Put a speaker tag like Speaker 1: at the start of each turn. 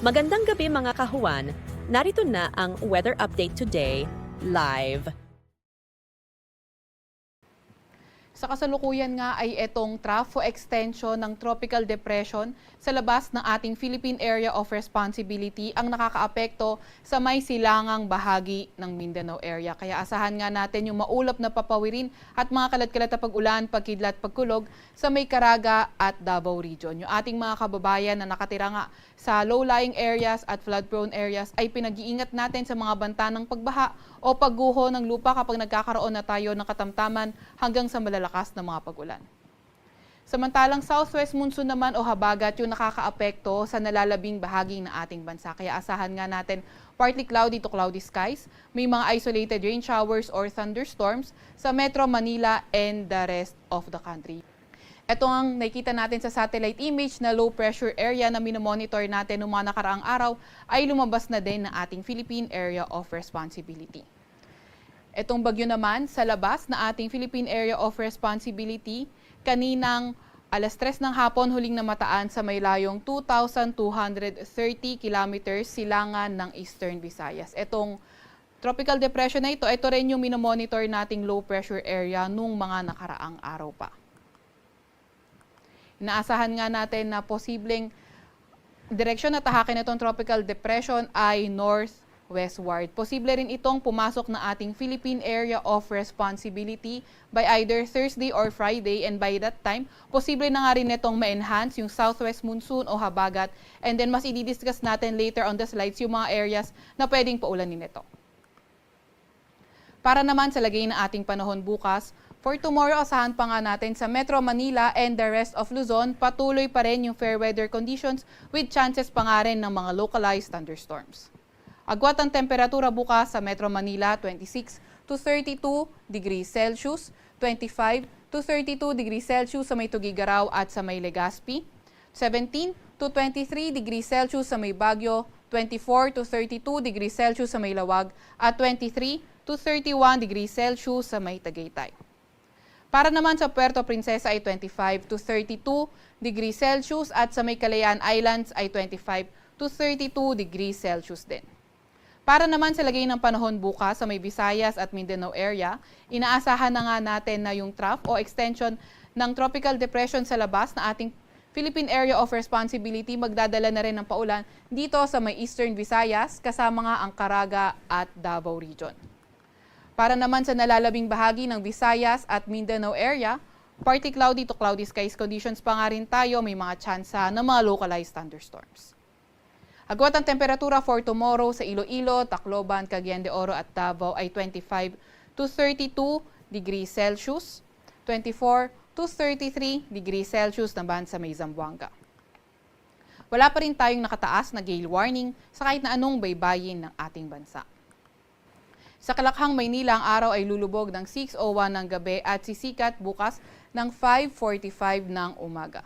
Speaker 1: Magandang gabi mga kahuan. Narito na ang weather update today, live.
Speaker 2: Sa kasalukuyan nga ay itong trough o extension ng tropical depression sa labas ng ating Philippine Area of Responsibility ang nakakaapekto sa may silangang bahagi ng Mindanao area. Kaya asahan nga natin yung maulap na papawirin at mga kalat-kalat na pag-ulan, pagkidlat, pagkulog sa may Caraga at Davao Region. Yung ating mga kababayan na nakatira nga sa low-lying areas at flood-prone areas ay pinag-iingat natin sa mga banta ng pagbaha o pagguho ng lupa kapag nagkakaroon na tayo ng katamtaman hanggang sa malalakas na mga pag-ulan. Samantalang southwest monsoon naman o habagat yung nakakaapekto sa nalalabing bahagi ng ating bansa. Kaya asahan nga natin partly cloudy to cloudy skies, may mga isolated rain showers or thunderstorms sa Metro Manila and the rest of the country. Ito ang nakikita natin sa satellite image na low pressure area na minomonitor natin noong mga nakaraang araw ay lumabas na din ng ating Philippine Area of Responsibility. Itong bagyo naman sa labas na ating Philippine Area of Responsibility, kaninang alas 3 ng hapon huling namataan sa may layong 2,230 kilometers silangan ng Eastern Visayas. Itong tropical depression na ito rin yung minomonitor nating low pressure area nung mga nakaraang araw pa. Inaasahan nga natin na posibleng direksyon na tahakin itong tropical depression ay northwestward. Posible rin itong pumasok na ating Philippine Area of Responsibility by either Thursday or Friday, and by that time, posible na nga rin itong ma-enhance yung southwest monsoon o habagat, and then mas i-discuss natin later on the slides yung mga areas na pwedeng paulanin ito. Para naman sa lagay ng ating panahon bukas, for tomorrow, asahan pa nga natin sa Metro Manila and the rest of Luzon, patuloy pa rin yung fair weather conditions with chances pa nga rin ng mga localized thunderstorms. Agwat ang temperatura bukas sa Metro Manila, 26 to 32 degrees Celsius, 25 to 32 degrees Celsius sa may Tugigaraw at sa may Legazpi, 17 to 23 degrees Celsius sa may Baguio, 24 to 32 degrees Celsius sa may Lawag, at 23 to 31 degrees Celsius sa may Tagaytay. Para naman sa Puerto Princesa ay 25 to 32 degrees Celsius at sa may Kalayaan Islands ay 25 to 32 degrees Celsius din. Para naman sa lagay ng panahon bukas sa may Visayas at Mindanao area, inaasahan na nga natin na yung trough o extension ng tropical depression sa labas na ating Philippine Area of Responsibility magdadala na rin ng paulan dito sa may Eastern Visayas kasama nga ang Caraga at Davao Region. Para naman sa nalalabing bahagi ng Visayas at Mindanao area, partly cloudy to cloudy skies conditions pa nga rin tayo, may mga tsansa ng mga localized thunderstorms. Agwat ang temperatura for tomorrow sa Iloilo, Tacloban, Cagayan de Oro at Davao ay 25 to 32 degrees Celsius, 24 to 33 degrees Celsius naman sa may Zamboanga. Wala pa rin tayong nakataas na gale warning sa kahit na anong baybayin ng ating bansa. Sa Kalakhang, Maynila, ang araw ay lulubog ng 6:01 ng gabi at sisikat bukas ng 5:45 ng umaga.